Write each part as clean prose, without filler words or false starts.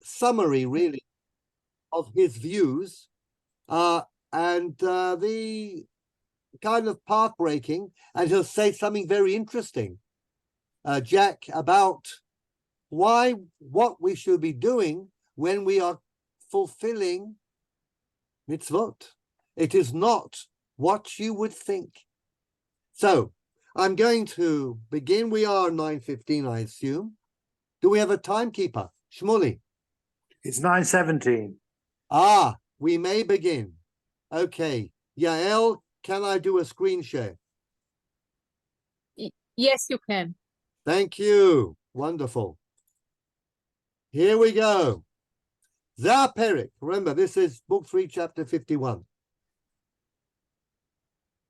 summary, really, of his views, and the kind of path breaking, and he'll say something very interesting, Jack, about what we should be doing when we are fulfilling mitzvot. It is not what you would think. So I'm going to begin. We are 9:15, I assume. Do we have a timekeeper? Shmuley? It's 9:17. We may begin. Okay. Yael, can I do a screen share? Yes, you can. Thank you. Wonderful. Here we go. Zaperik. Remember, this is book 3, chapter 51.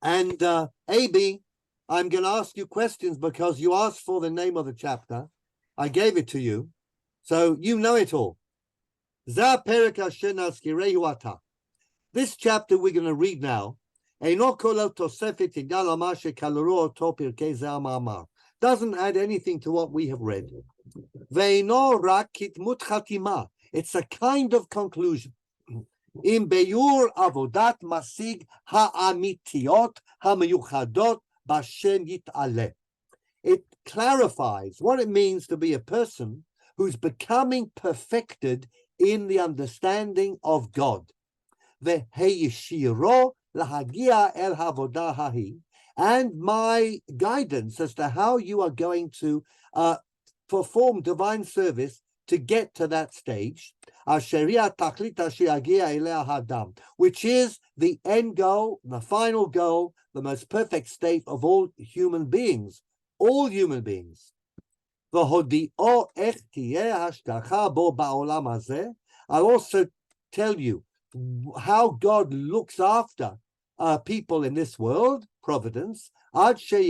And AB, I'm going to ask you questions because you asked for the name of the chapter. I gave it to you, so you know it all. Zaperik asher nazkirehu ata. This chapter we're going to read now. Doesn't add anything to what we have read. It's a kind of conclusion. In Beyur Avodat Masig Ha'amitiot Ha'miyuchadot B'Shem Yit'aleh. It clarifies what it means to be a person who's becoming perfected in the understanding of God. Ve'heyishiro lahagia el havodah hahi, and my guidance as to how you are going to perform divine service to get to that stage, which is the end goal, the final goal, the most perfect state of all human beings. All human beings. I'll also tell you how God looks after people in this world, providence, until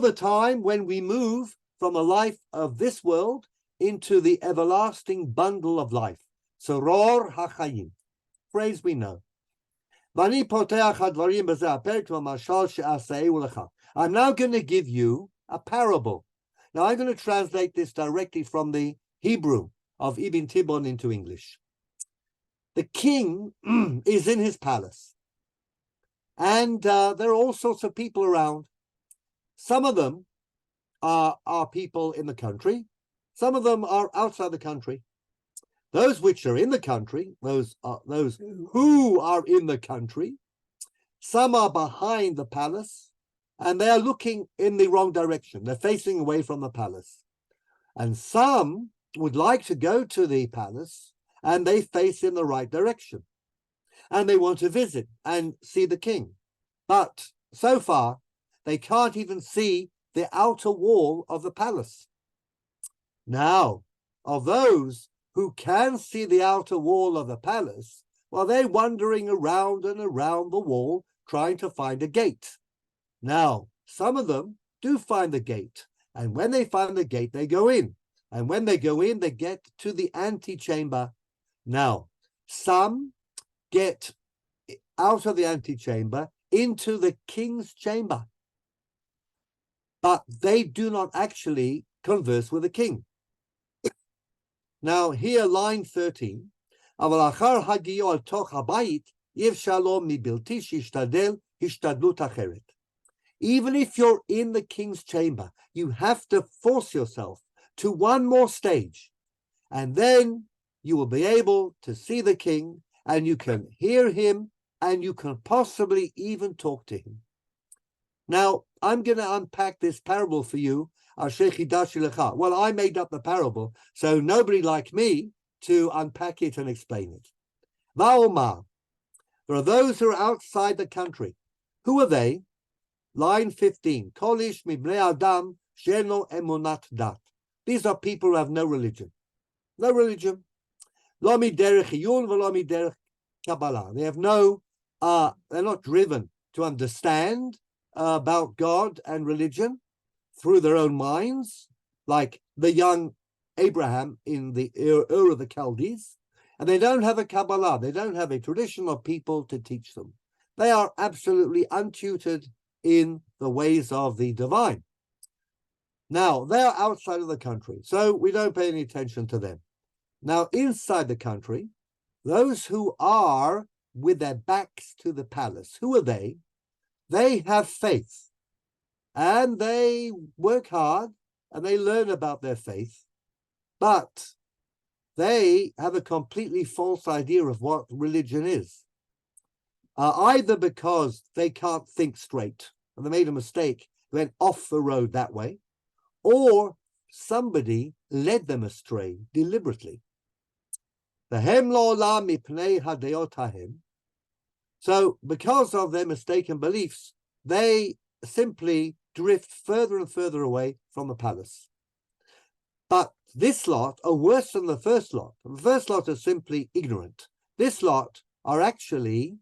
the time when we move from a life of this world into the everlasting bundle of life. Soror HaChayim. Phrase we know. I'm now going to give you a parable. Now I'm going to translate this directly from the Hebrew of Ibn Tibbon into English. The king is in his palace, and there are all sorts of people around. Some of them are people in the country. Some of them are outside the country. Those which are in the country, those who are in the country, some are behind the palace, and they are looking in the wrong direction. They're facing away from the palace. And some would like to go to the palace, and they face in the right direction. And they want to visit and see the king. But so far, they can't even see the outer wall of the palace. Now, of those who can see the outer wall of the palace, well, they're wandering around and around the wall trying to find a gate. Now, some of them do find the gate, and when they find the gate, they go in. And when they go in, they get to the antechamber. Now, some get out of the antechamber into the king's chamber, but they do not actually converse with the king. Now, here, line 13. Even if you're in the king's chamber, you have to force yourself to one more stage, and then you will be able to see the king, and you can hear him, and you can possibly even talk to him. Now, I'm going to unpack this parable for you. Well, I made up the parable, so nobody like me to unpack it and explain it. Va'omar, there are those who are outside the country. Who are they? Line 15. Kolish mibnei adam sheno emunat dat. These are people who have no religion. No religion. Lo miderech iyun v'lo miderech kabbalah. They have no, they're not driven to understand about God and religion through their own minds, like the young Abraham in the Ur of the Chaldees. And they don't have a Kabbalah. They don't have a tradition of people to teach them. They are absolutely untutored in the ways of the divine. Now, they're outside of the country, so we don't pay any attention to them. Now, inside the country, those who are with their backs to the palace, who are they? They have faith, and they work hard, and they learn about their faith, but they have a completely false idea of what religion is. Either because they can't think straight, and they made a mistake, went off the road that way, or somebody led them astray deliberately. So because of their mistaken beliefs, they simply drift further and further away from the palace. But this lot are worse than the first lot. The first lot are simply ignorant. This lot are actually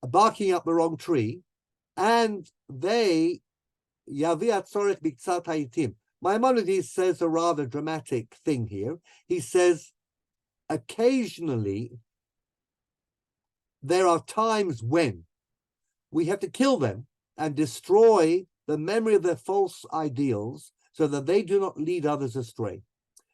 barking up the wrong tree, and they Maimonides says a rather dramatic thing here. He says, occasionally, there are times when we have to kill them and destroy the memory of their false ideals so that they do not lead others astray.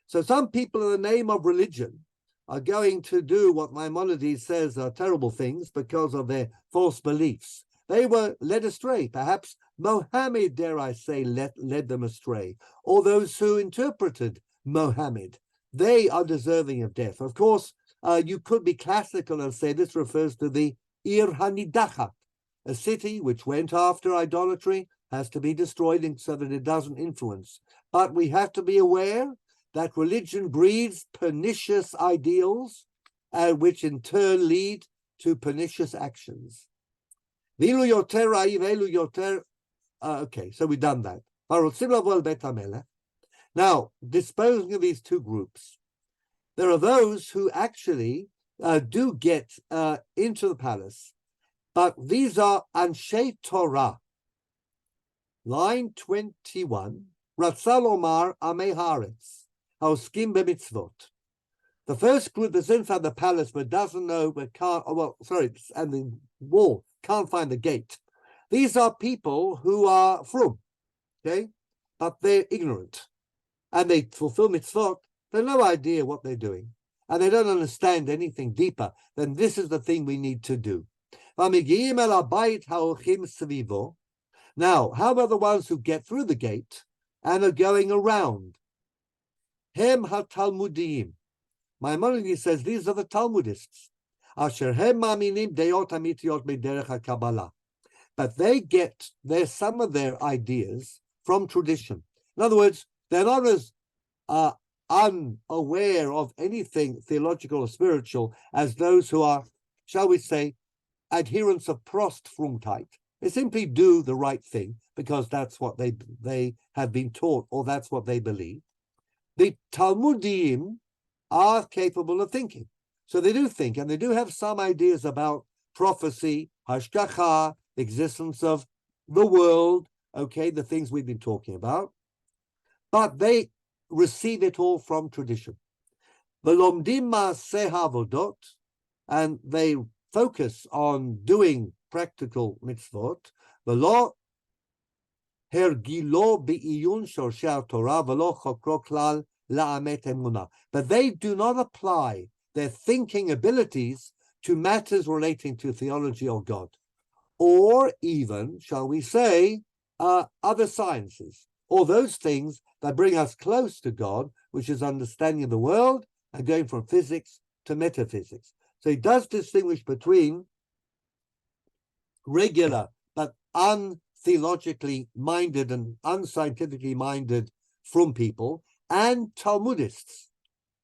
So some people in the name of religion are going to do what Maimonides says are terrible things because of their false beliefs. They were led astray. Perhaps Mohammed, dare I say, led them astray. Or those who interpreted Mohammed. They are deserving of death. Of course, you could be classical and say this refers to the Ir Hanidachat, a city which went after idolatry, has to be destroyed so that it doesn't influence. But we have to be aware that religion breeds pernicious ideals, which in turn lead to pernicious actions. Okay, so we've done that. Now, disposing of these two groups, there are those who actually do get into the palace, but these are Anshe Torah. Line 21, Ratzal Omar Amei Haaretz, Haoskim B'mitzvot. The first group that's inside the palace but doesn't know, but can't, and the wall, can't find the gate. These are people who are frum, okay? But they're ignorant. And they fulfill mitzvot, they have no idea what they're doing. And they don't understand anything deeper than this is the thing we need to do. Now, how about the ones who get through the gate and are going around? Hem ha-Talmudim. Maimonides says these are the Talmudists. Asher hem ma'aminim deyot amitiot b'derech ha-Kabbalah. But they get some of their ideas from tradition. In other words, they're not as unaware of anything theological or spiritual as those who are, shall we say, adherents of Prostfrumkeit. They simply do the right thing because that's what they have been taught, or that's what they believe. The Talmudim are capable of thinking. So they do think, and they do have some ideas about prophecy, hashgacha, the existence of the world, okay, the things we've been talking about. But they receive it all from tradition. V'lomdim ma'aseh havodot, and they focus on doing practical mitzvot. V'lo hergilo bi'iyun shorshei Torah v'lo chokro klal la'amet emunah. But they do not apply their thinking abilities to matters relating to theology or God, or even, shall we say, other sciences, or those things that bring us close to God, which is understanding of the world and going from physics to metaphysics. So he does distinguish between regular but untheologically minded and unscientifically minded from people and Talmudists.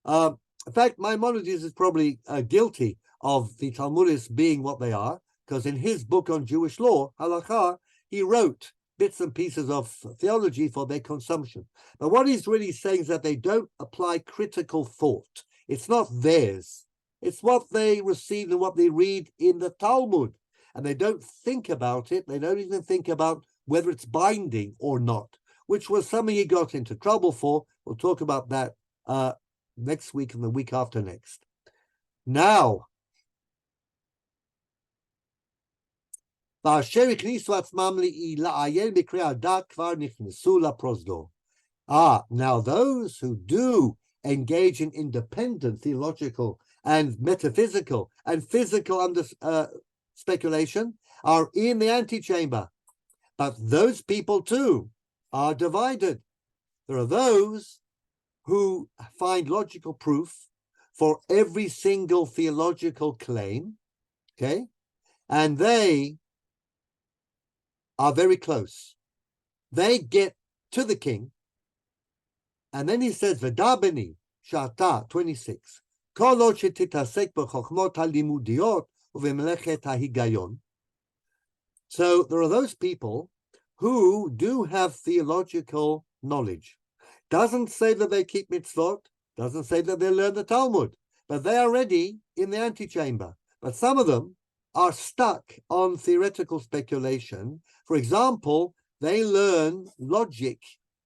In fact, Maimonides is probably guilty of the Talmudists being what they are, because in his book on Jewish law, Halakha, he wrote bits and pieces of theology for their consumption. But what he's really saying is that they don't apply critical thought. It's not theirs. It's what they receive and what they read in the Talmud. And they don't think about it. They don't even think about whether it's binding or not, which was something he got into trouble for. We'll talk about that next week and the week after next. Now, those Now those who do engage in independent theological and metaphysical and physical speculation are in the antechamber. But those people too are divided. There are those who find logical proof for every single theological claim, okay? And they are very close. They get to the king, and then he says, V'dabeni, Shata, 26, Kol od shetitasek b'chokhmot halimudiot u'v'melechet hahigayon. So there are those people who do have theological knowledge. Doesn't say that they keep mitzvot, doesn't say that they learn the Talmud, but they are already in the antechamber. But some of them are stuck on theoretical speculation. For example, they learn logic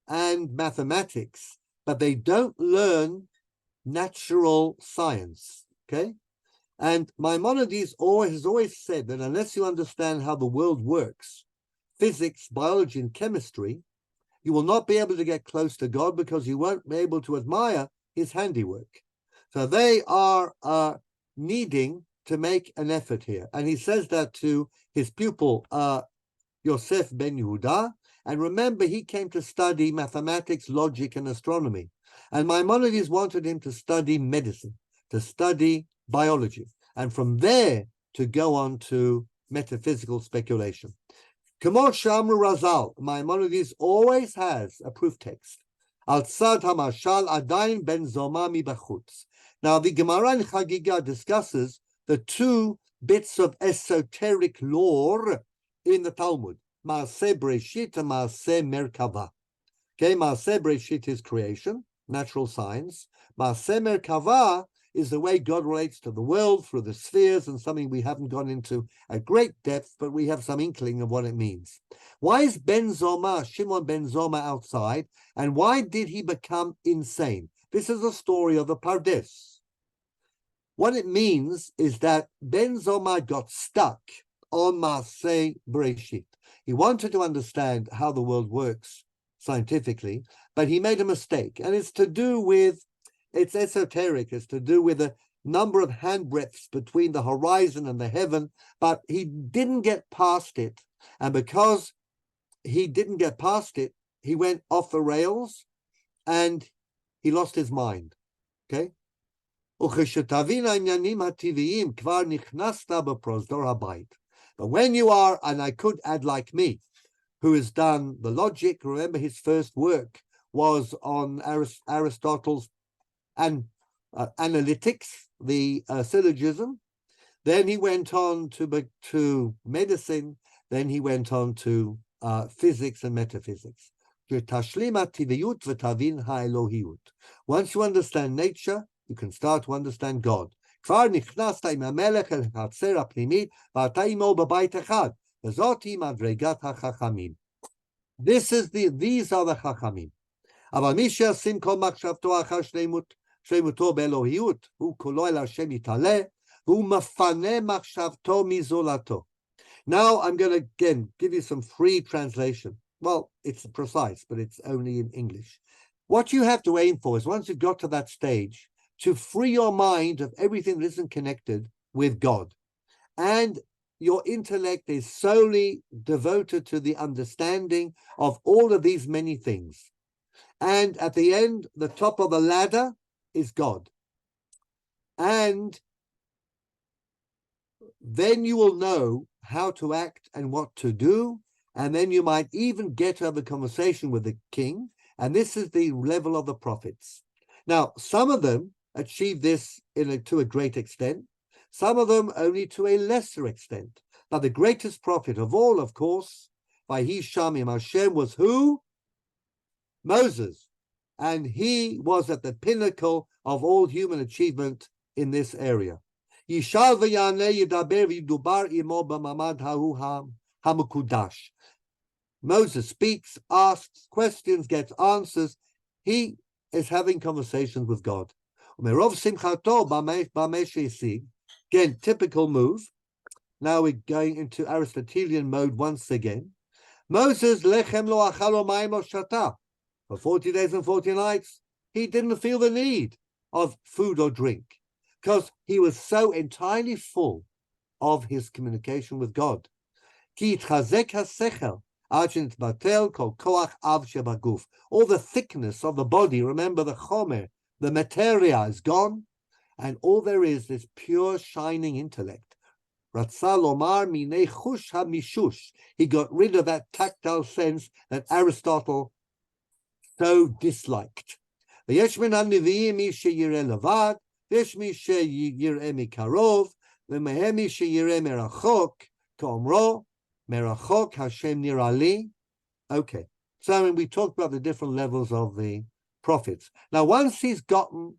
and mathematics, but they don't learn natural science, okay? And Maimonides has always said that unless you understand how the world works, physics, biology, and chemistry, you will not be able to get close to God because you won't be able to admire his handiwork. So they are needing to make an effort here. And he says that to his pupil, Yosef ben Yehuda. And remember, he came to study mathematics, logic, and astronomy. And Maimonides wanted him to study medicine, to study biology, and from there to go on to metaphysical speculation. Kamo Shamru Razal, Maimonides always has a proof text. Al Tzad HaMashal Adain Ben Zoma Mibachutz. Now, the Gemara in Chagiga discusses the two bits of esoteric lore in the Talmud, Maaseh Breshit and Maaseh Merkava. Okay, Maaseh Breshit is creation, natural science. Maaseh Merkava is the way God relates to the world through the spheres, and something we haven't gone into at great depth, but we have some inkling of what it means. Why is Shimon ben Zoma outside, and why did he become insane? This is a story of the Pardes. What it means is that Ben Zoma got stuck on Maaseh Bereshit. He wanted to understand how the world works scientifically, but he made a mistake, and it's esoteric. It's to do with a number of handbreadths between the horizon and the heaven, but he didn't get past it. And because he didn't get past it, he went off the rails and he lost his mind. Okay? But when you are, and I could add like me, who has done the logic, remember his first work was on Aristotle's and analytics, the syllogism. Then he went on to medicine. Then he went on to physics and metaphysics. Once you understand nature, you can start to understand God. These are the Chachamim. אבל מי שישים כל מחשבתו אחר שלמותו באלוהיות, הוא כולו אל השם יתעלה, והוא מפנה מחשבתו מזולתו. Now I'm going to again give you some free translation. Well, it's precise, but it's only in English. What you have to aim for is, once you've got to that stage, to free your mind of everything that isn't connected with God. And your intellect is solely devoted to the understanding of all of these many things. And at the end, the top of the ladder is God. And then you will know how to act and what to do. And then you might even get to have a conversation with the king. And this is the level of the prophets. Now, some of them achieve this to a great extent. Some of them only to a lesser extent. Now, the greatest prophet of all, of course, Vahi Shamim Hashem, was who? Moses. And he was at the pinnacle of all human achievement in this area. Yishal v'yaneh yidaber v'yidubar imo b'mamad hahu hamukudash. Moses speaks, asks questions, gets answers. He is having conversations with God. Umerov simchato b'meh she'esig. Again, typical move. Now we're going into Aristotelian mode once again. Moses lechem lo achal mayim lo shata. For 40 days and 40 nights, he didn't feel the need of food or drink because he was so entirely full of his communication with God. All the thickness of the body, remember the chomer, the materia is gone, and all there is this pure shining intellect. He got rid of that tactile sense that Aristotle so disliked. Okay, so I mean, we talked about the different levels of the prophets. Now, once he's gotten,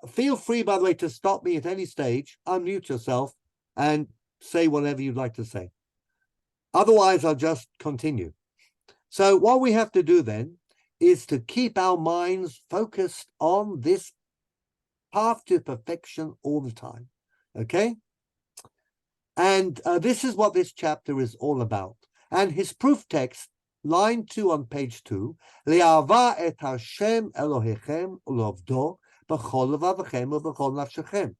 feel free, by the way, to stop me at any stage, unmute yourself, and say whatever you'd like to say. Otherwise, I'll just continue. So what we have to do then is to keep our minds focused on this path to perfection all the time, okay? And this is what this chapter is all about. And his proof text, line 2 on page 2, Le'ava et Hashem Elohechem ulovdo b'chol levavechem u'b'chol nafshechem.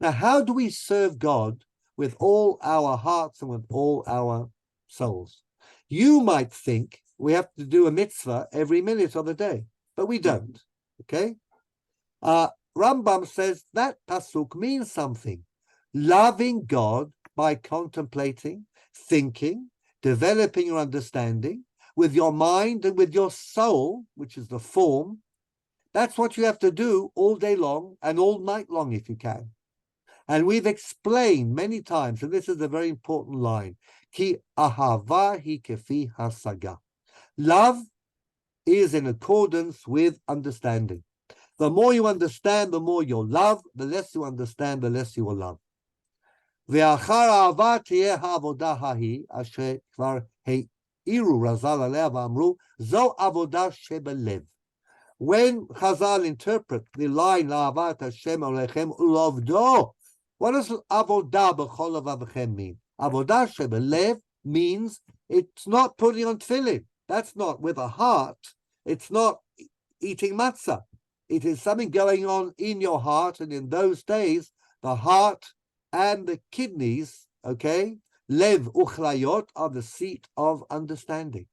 Now, how do we serve God with all our hearts and with all our souls? You might think we have to do a mitzvah every minute of the day, but we don't, okay? Rambam says that pasuk means something. Loving God by contemplating, thinking, developing your understanding with your mind and with your soul, which is the form. That's what you have to do all day long and all night long if you can. And we've explained many times, and this is a very important line, Ki ahava hi kefi hasaga. Love is in accordance with understanding. The more you understand, the more you'll love. The less you understand, the less you will love. ואחר אהבה תהיה העבודה ההיא, אשר כבר העירו רז"ל עליה ואמרו, זו עבודה שבלב. When Chazal interpret the line, לאהבת השם עליכם ולעובדו, what does עבודה בכל לבבכם mean? עבודה שבלב means it's not putting on tefillin. That's not with a heart. It's not eating matzah. It is something going on in your heart, and in those days, the heart and the kidneys, okay, lev uchlayot, are the seat of understanding.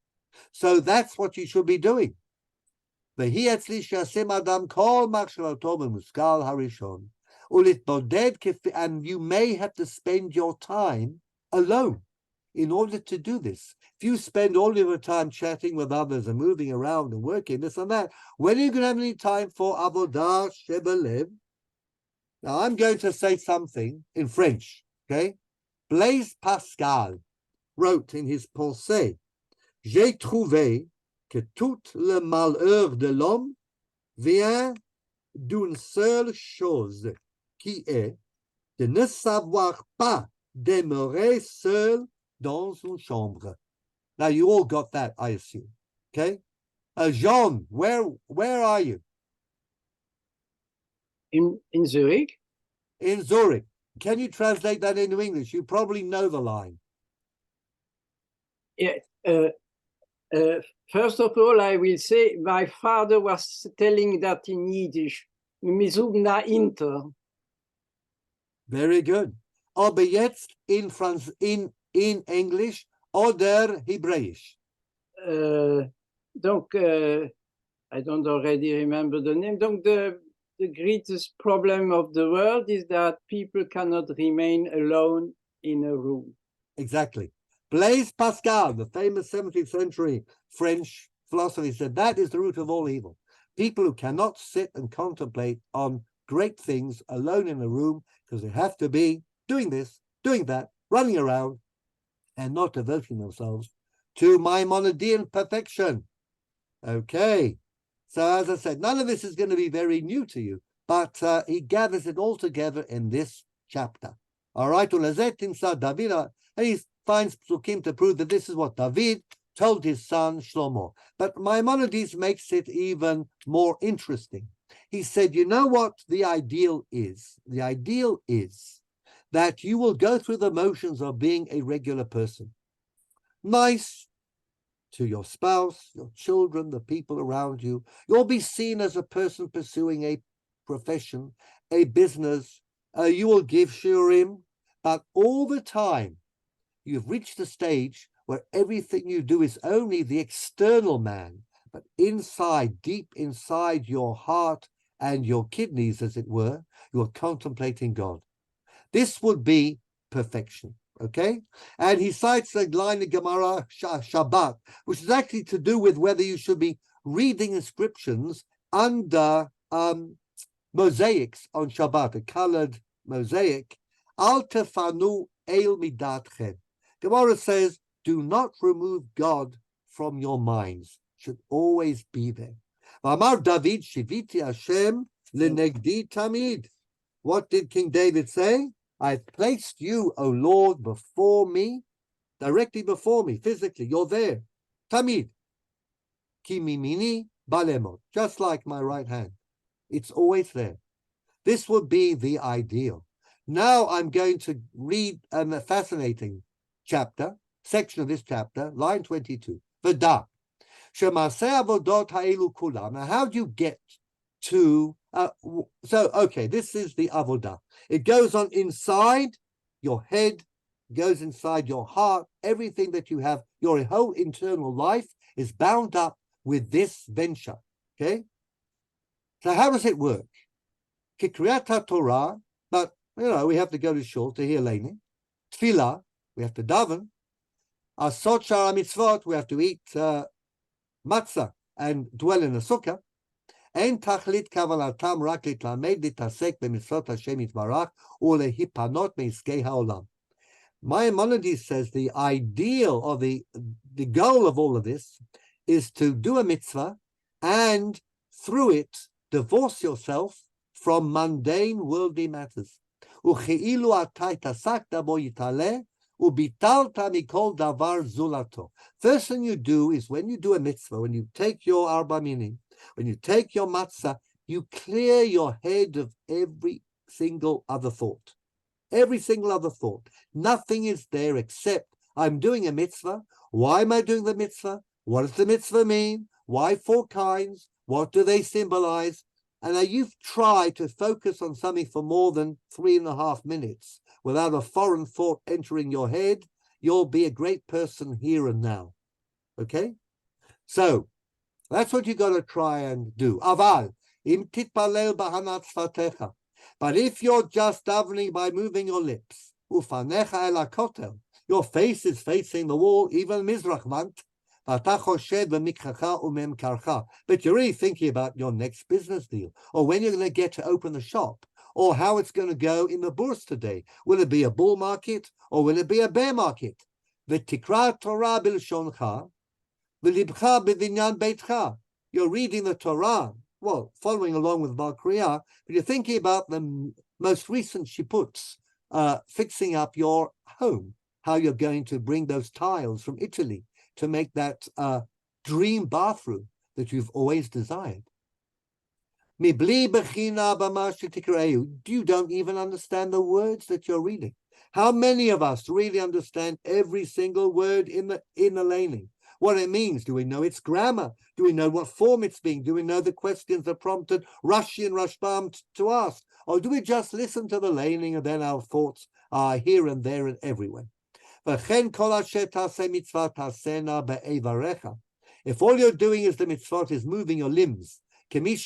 So that's what you should be doing. And you may have to spend your time alone in order to do this. If you spend all your time chatting with others and moving around and working this and that, when are you going to have any time for avodah shebelev? Now, I'm going to say something in French, okay? Blaise Pascal wrote in his Pensées, J'ai trouvé que tout le malheur de l'homme vient d'une seule chose, qui est de ne savoir pas demeurer seul dans une chambre. Now, you all got that, I assume, okay? Jean, where are you? In Zurich? In Zurich. Can you translate that into English? You probably know the line. Yeah. First of all, I will say my father was telling that in Yiddish. Misugna inter. Very good. Aber jetzt in English oder Hebräisch? Donc, I don't already remember the name. Donc, the greatest problem of the world is that people cannot remain alone in a room. Exactly. Blaise Pascal, the famous 17th century French philosopher, said that is the root of all evil. People who cannot sit and contemplate on great things alone in a room because they have to be doing this, doing that, running around, and not devoting themselves to Maimonidean perfection. Okay. So as I said, none of this is going to be very new to you, but he gathers it all together in this chapter. All right. And he finds psukim to prove that this is what David told his son Shlomo. But Maimonides makes it even more interesting. He said, you know what the ideal is? The ideal is that you will go through the motions of being a regular person. Nice, to your spouse, your children, the people around you. You'll be seen as a person pursuing a profession, a business. You will give shiurim, but all the time you've reached a stage where everything you do is only the external man, but inside, deep inside your heart and your kidneys, as it were, you are contemplating God. This would be perfection, okay? And he cites a line in Gemara Shabbat, which is actually to do with whether you should be reading inscriptions under mosaics on Shabbat, a colored mosaic. Al tefanu el midatchem. Gemara says, do not remove God from your minds. Should always be there. Amar David, Shiviti Hashem lenegdi tamid. What did King David say? I've placed you, O Lord, before me, directly before me, physically. You're there. Tamid. Ki mimini balemot. Just like my right hand. It's always there. This would be the ideal. Now I'm going to read a fascinating section of this chapter, line 22. V'da. Shemaseh avodot ha'elu kulam. Now, how do you get to... this is the avodah. It goes on inside your head, goes inside your heart. Everything that you have, your whole internal life is bound up with this venture. Okay? So how does it work? Kikriyat Torah, but we have to go to shul to hear leining. Tefillah, we have to daven. Asot shara mitzvot, we have to eat matzah and dwell in a sukkah. En tachlit kavanatam rak litlamed litasek b'mitzvot Hashem yitbarach ulehipanot me'iskei ha'olam. Maimonides says the ideal or the goal of all of this is to do a mitzvah and through it divorce yourself from mundane worldly matters. Uche'ilu atay tasakta bo yitaleh ubitalta mikol davar zulato. First thing you do is when you do a mitzvah, when you take your arba minim, when you take your matzah, you clear your head of every single other thought. Every single other thought. Nothing is there except I'm doing a mitzvah. Why am I doing the mitzvah? What does the mitzvah mean? Why 4 kinds? What do they symbolize? And now you've tried to focus on something for more than 3.5 minutes without a foreign thought entering your head. You'll be a great person here and now. Okay? So, that's what you got to try and do. Aval, im titpalel bahanat sfatecha. But if you're just davening by moving your lips, ufanecha el hakotel, your face is facing the wall, even mizrachmant, but you're really thinking about your next business deal, or when you're going to get to open the shop, or how it's going to go in the bourse today. Will it be a bull market, or will it be a bear market? V'tikra Torah b'lshoncha, v'libcha b'vinyan beitcha. You're reading the Torah, well, following along with Bar Kriya, but you're thinking about the most recent shiputs, fixing up your home, how you're going to bring those tiles from Italy to make that dream bathroom that you've always desired. You don't even understand the words that you're reading. How many of us really understand every single word in the laning? What it means? Do we know its grammar? Do we know what form it's being? Do we know the questions that prompted Rashi and Rashbam to ask? Or do we just listen to the laning and then our thoughts are here and there and everywhere? If all you're doing is the mitzvot is moving your limbs, or you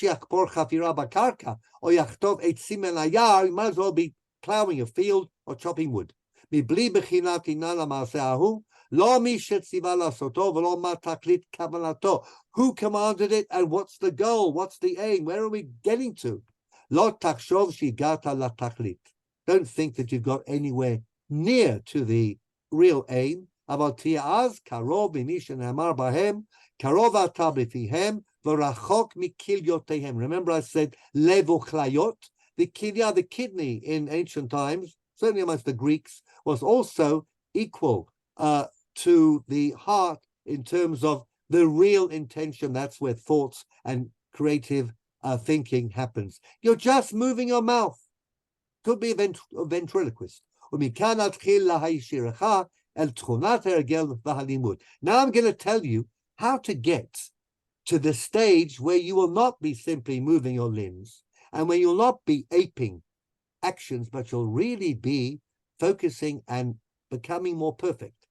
might as well be plowing a field or chopping wood. Who commanded it and what's the goal? What's the aim? Where are we getting to? Don't think that you've got anywhere near to the real aim. Remember I said levuchlayot, the kilya, the kidney in ancient times, certainly amongst the Greeks, was also equal to the heart in terms of the real intention. That's where thoughts and creative thinking happens. You're just moving your mouth. Could be a ventriloquist. el tchunat ergel v'halimud. Now I'm going to tell you how to get to the stage where you will not be simply moving your limbs and where you'll not be aping actions, but you'll really be focusing and becoming more perfect.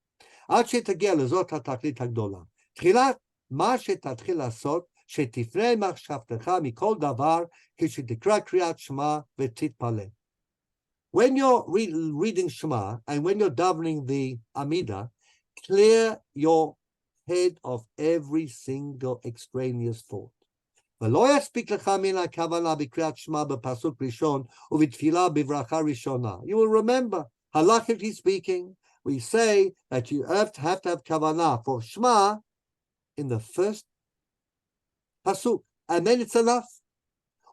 עד שתגיע לזאת התכלית הגדולה. תחילת מה שתתחיל לעשות, שתפנה מחשבתך מכל דבר, כשתקרא קריאת שמע ותתפלל. When you're reading Shema and when you're davening the Amidah, clear your head of every single extraneous thought. ולא יספיק לך מן הכוונה בקריאת שמע בפסוק ראשון ובתפילה בברכה ראשונה. You will remember, halachically speaking, we say that you have to have kavanah for Shema in the first pasuk, and then it's enough.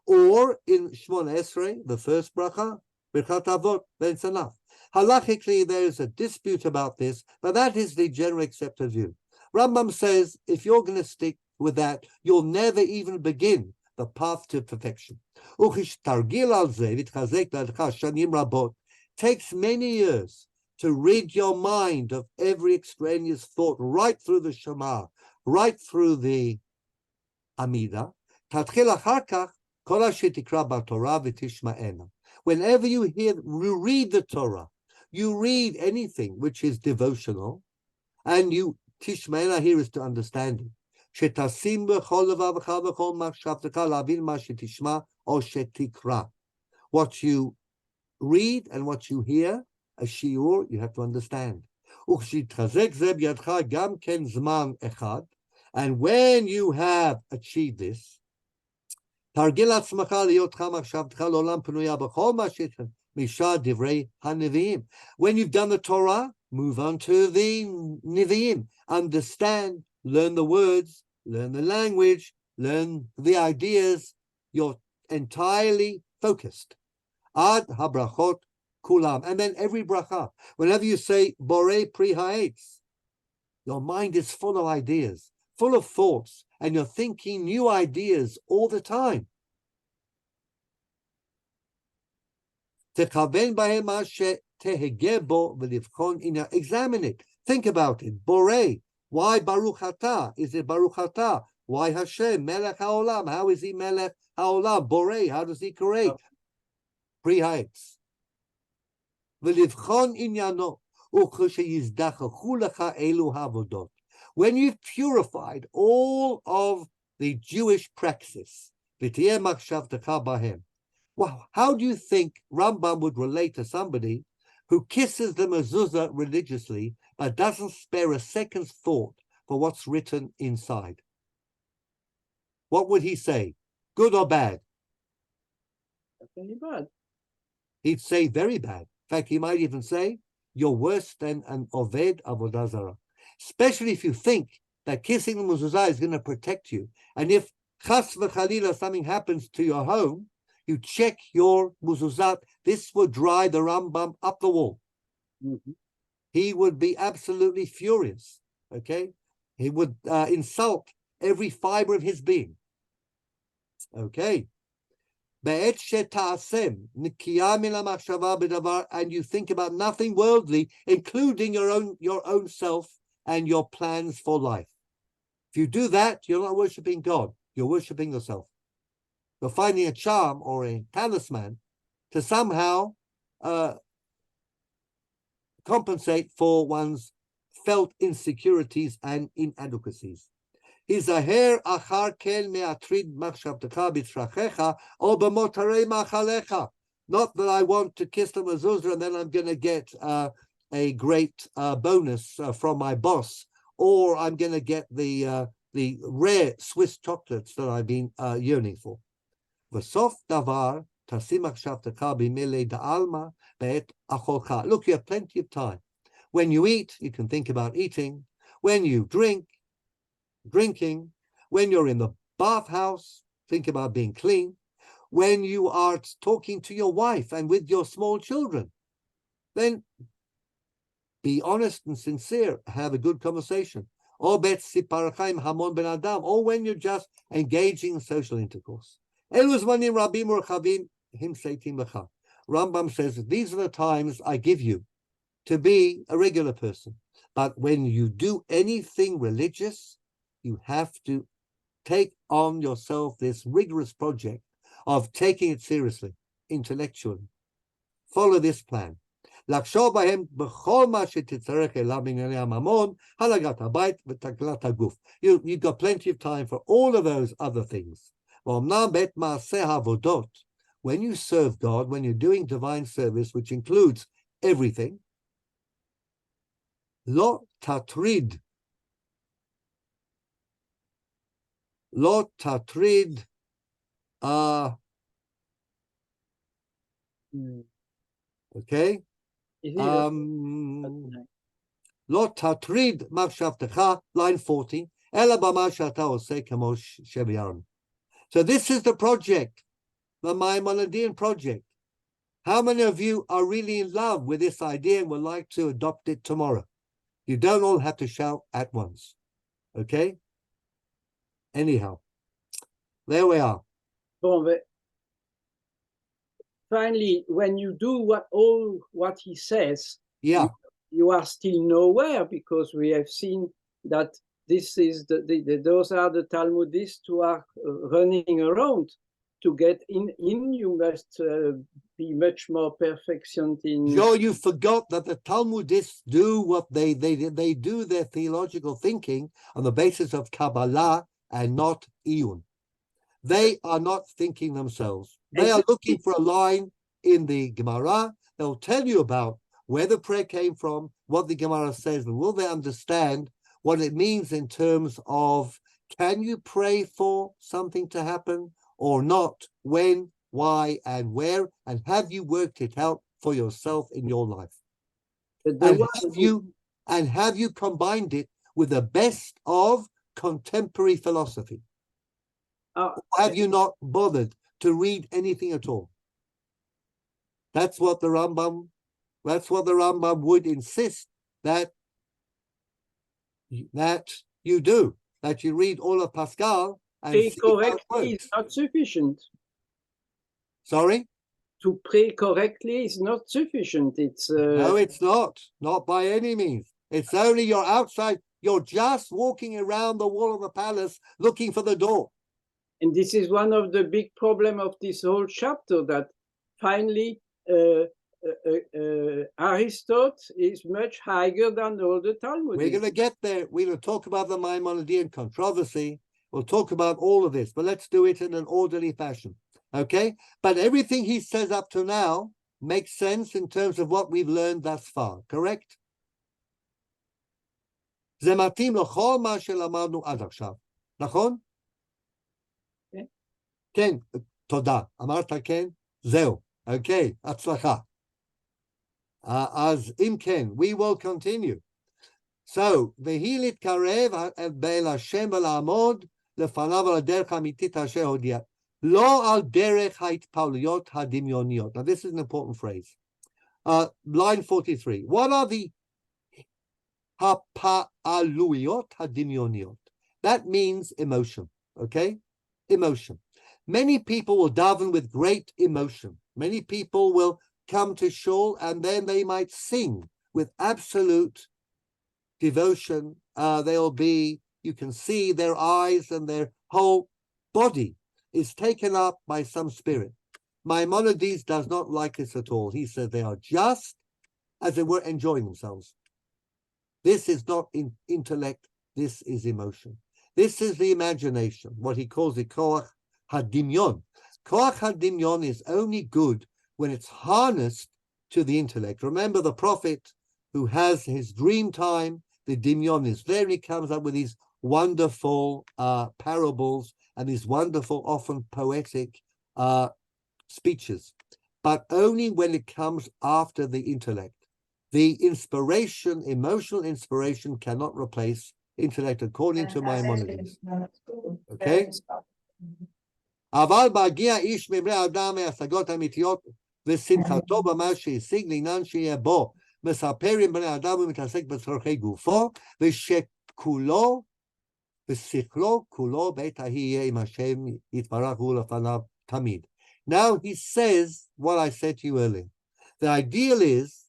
Or in Shmona Esrei, the first bracha, Birkat Avot, then it's enough. Halachically, there is a dispute about this, but that is the generally accepted view. Rambam says if you're going to stick with that, you'll never even begin the path to perfection. Takes many years to rid your mind of every extraneous thought right through the Shema, right through the Amidah. Whenever you read the Torah, you read anything which is devotional, and you tishma'ena here is to understand it. What you read and what you hear, a shiur, you have to understand. And when you have achieved this, when you've done the Torah, move on to the Nevi'im. Understand, learn the words, learn the language, learn the ideas. You're entirely focused. Ad habrachot kulam. And then every bracha. Whenever you say Moreh Pri Ha'etz, your mind is full of ideas, full of thoughts, and you're thinking new ideas all the time. Examine it. Think about it. Borei. Why Baruch Atah? Is it Baruch Atah? Why Hashem? Melech HaOlam. How is he Melech HaOlam? Borei. How does he create? Pri Ha'etz. V'livchon inyano. When you've purified all of the Jewish praxis, wow, how do you think Rambam would relate to somebody who kisses the mezuzah religiously but doesn't spare a second's thought for what's written inside? What would he say? Good or bad? Very bad. He'd say very bad. In fact, he might even say, you're worse than an Oved Avodah Zarah. Especially if you think that kissing the mezuzah is going to protect you. And if chas v'chalila something happens to your home, you check your mezuzah. This would drive the Rambam up the wall. Mm-hmm. He would be absolutely furious. Okay, he would insult every fiber of his being. Okay. And you think about nothing worldly, including your own self and your plans for life. If you do that, you're not worshiping God, you're worshiping yourself. You're finding a charm or a talisman to somehow compensate for one's felt insecurities and inadequacies. Hizaher achar ken me'atrid machshavtecha b'tzrachecha o b'motarei machalecha. Not that I want to kiss the mezuzah and then I'm going to get a great bonus from my boss, or I'm going to get the rare Swiss chocolates that I've been yearning for. V'sof davar tasim machshavtecha b'milei da'alma be'et acholcha. Look, you have plenty of time. When you eat, you can think about eating. When you drink, drinking. When you're in the bathhouse, think about being clean. When you are talking to your wife and with your small children, then be honest and sincere, have a good conversation. Or when you're just engaging in social intercourse. Rambam says, these are the times I give you to be a regular person. But when you do anything religious, you have to take on yourself this rigorous project of taking it seriously, intellectually. Follow this plan. You've got plenty of time for all of those other things. When you serve God, when you're doing divine service, which includes everything, lo tatrid okay. Lo tatrid machshavtecha, line 40. Ela bama she'ata oseh kamo shevi'arnu. So this is the project, the Maimonidean project. How many of you are really in love with this idea and would like to adopt it tomorrow? You don't all have to shout at once. Okay? Anyhow, there we are. Bon, finally, when you do what he says, Yeah. you are still nowhere, because we have seen that this is those are the Talmudists who are running around. To get in, you must be much more perfectioned in. Joe, you forgot that the Talmudists do what they do their theological thinking on the basis of Kabbalah and not Iyun. They are not thinking themselves. They are looking for a line in the Gemara. They'll tell you about where the prayer came from, what the Gemara says, and will they understand what it means in terms of, can you pray for something to happen or not, when, why, and where, and have you worked it out for yourself in your life? And have you combined it with the best of contemporary philosophy? Have you not bothered to read anything at all? That's what the Rambam would insist that you do, that you read all of Pascal and pray see how it correctly works. is not sufficient. Sorry? To pray correctly is not sufficient. It's No, it's not by any means. It's only you're outside, you're just walking around the wall of the palace looking for the door. And this is one of the big problems of this whole chapter, that finally Aristotle is much higher than all the Talmud. We're going to get there. We're going to talk about the Maimonidean controversy. We'll talk about all of this, but let's do it in an orderly fashion. Okay? But everything he says up to now makes sense in terms of what we've learned thus far, correct? זה מתאים לכל מה שלמדנו עד עכשיו, נכון? כן. כן, תודה. אמרת כן? זהו. אוקיי, הצלחה. אז אם כן, we will continue. So, והיא להתקרב אל השם ולעמוד לפניו על הדרך האמיתית אשר הודיע. לא על דרך ההתפעלויות הדמיוניות. Now, this is an important phrase. Line 43. What are the הפעלויות הדמיוניות? That means emotion, okay? Emotion. Many people will daven with great emotion. Many people will come to shul and then they might sing with absolute devotion. They'll be, you can see their eyes and their whole body is taken up by some spirit. Maimonides does not like this at all. He says they are just, as they were, enjoying themselves. This is not intellect, this is emotion. This is the imagination, what he calls the koach hadimyon. Koach hadimyon is only good when it's harnessed to the intellect. Remember the prophet who has his dream time, the dimyon is there, he comes up with these wonderful parables and these wonderful, often poetic speeches, but only when it comes after the intellect. The inspiration, emotional inspiration, cannot replace intellect, according to Maimonides. Okay? אבל בהגיע איש מבני אדם מהשגות אמיתיות ושמחתו במה שהשיג לעניין שיהיה בו, מספר עם בני אדם ומתעסק בצורכי גופו, ושכולו ושכלו כולו בית יהיה עם השם יתברך הוא לפניו תמיד. Now he says what I said to you earlier. The ideal is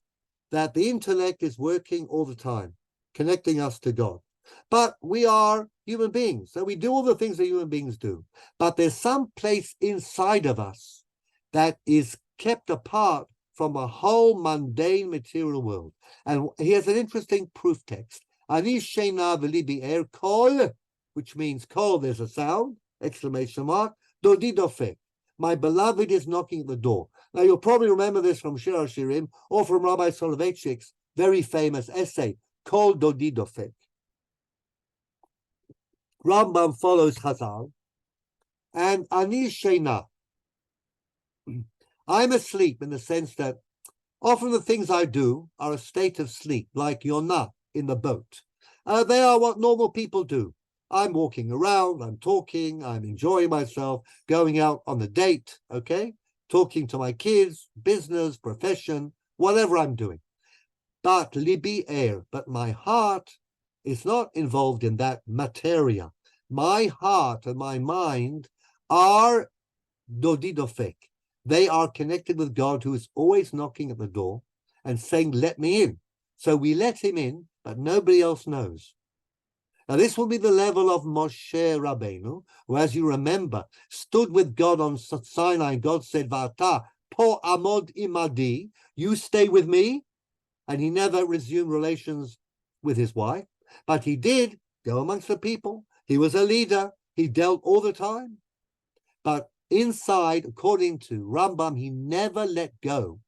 that the intellect is working all the time, connecting us to God. But we are human beings, so we do all the things that human beings do. But there's some place inside of us that is kept apart from a whole mundane material world. And here's an interesting proof text. Ani sheina v'libi er kol, which means kol, there's a sound, exclamation mark, dodi dofek. My beloved is knocking at the door. Now, you'll probably remember this from Shir HaShirim or from Rabbi Soloveitchik's very famous essay, Kol Dodi Dofek. Rambam follows Chazal, and Ani Sheina. I'm asleep in the sense that often the things I do are a state of sleep, like Yonah in the boat. They are what normal people do. I'm walking around, I'm talking, I'm enjoying myself, going out on a date, okay? Talking to my kids, business, profession, whatever I'm doing. But libi er, but my heart is not involved in that materia. My heart and my mind are dodidofek. They are connected with God, who is always knocking at the door and saying, let me in. So we let him in, but nobody else knows. Now, this will be the level of Moshe Rabbeinu, who, as you remember, stood with God on Sinai. God said, Va'ata po amod imadi, you stay with me. And he never resumed relations with his wife, but he did go amongst the people. He was a leader. He dealt all the time. But inside, according to Rambam, he never let go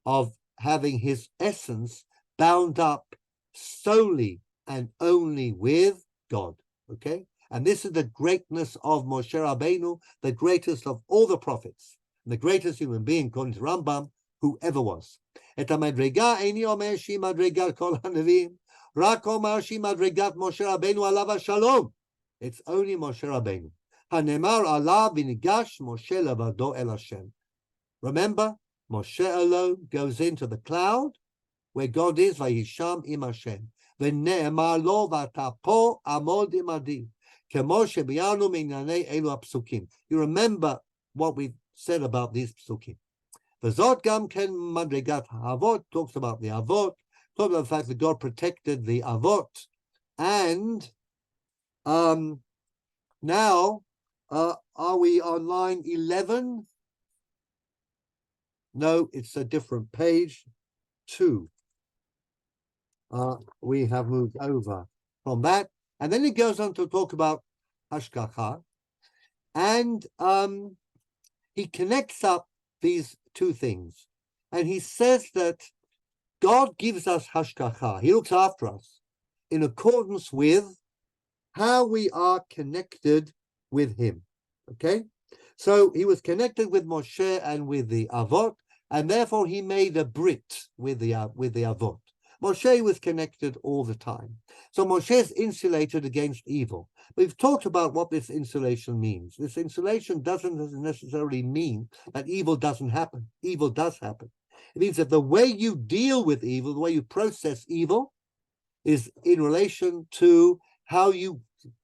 of having his essence bound up solely and only with God, okay? And this is the greatness of Moshe Rabbeinu, the greatest of all the prophets, and the greatest human being, according to Rambam, who ever was. את המדרגה איני אומר שהיא מדרגת כל הנביאים, רק אומר שהיא מדרגת משה רבנו עליו השלום. It's only Moshe Rabbeinu. הנאמר עליו וניגש משה לבדו אל השם. Remember, Moshe alone goes into the cloud where God is, וישם עם השם. ונאמר לו ואתה פה עמוד עמדי. כמו שביארנו מענייני אלו הפסוקים. You remember what we said about these psukim. וזאת גם כן מדרגת האבות, talks about the avot, talks about the fact that God protected the avot. And now, are we on line 11? No, it's a different page, 2. We have moved over from that. And then it goes on to talk about hashgacha. And he connects up these two things. And he says that God gives us hashgacha. He looks after us in accordance with how we are connected with him. Okay? So he was connected with Moshe and with the Avot, and therefore he made a brit with the Avot. Moshe was connected all the time. So Moshe is insulated against evil. We've talked about what this insulation means. This insulation doesn't necessarily mean that evil doesn't happen. Evil does happen. It means that the way you deal with evil, the way you process evil, is in relation to how you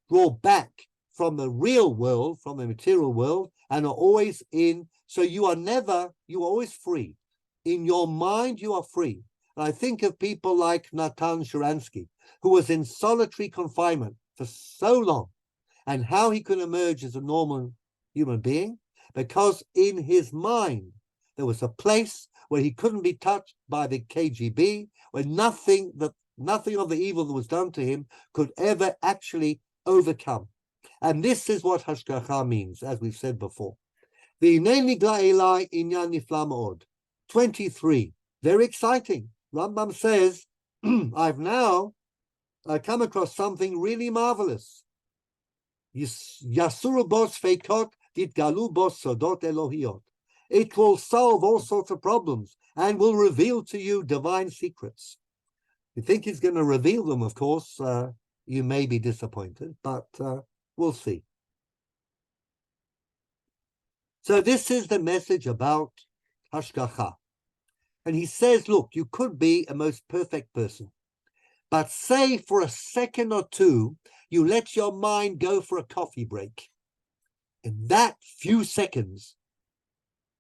draw back from the real world, from the material world, and are always in. So you are always free. In your mind, you are free. And I think of people like Natan Sharansky, who was in solitary confinement for so long, and how he could emerge as a normal human being, because in his mind, there was a place where he couldn't be touched by the KGB, where nothing of the evil that was done to him could ever actually overcome. And this is what hashgacha means, as we've said before. The 23, very exciting. Rambam says, I've now come across something really marvelous. Yasuru bos feikot ditgalu bos sodot Elohiot. It will solve all sorts of problems and will reveal to you divine secrets. You think he's going to reveal them, of course, you may be disappointed, but we'll see. So this is the message about hashgacha. And he says, look, you could be a most perfect person, but say for a second or two, you let your mind go for a coffee break. In that few seconds,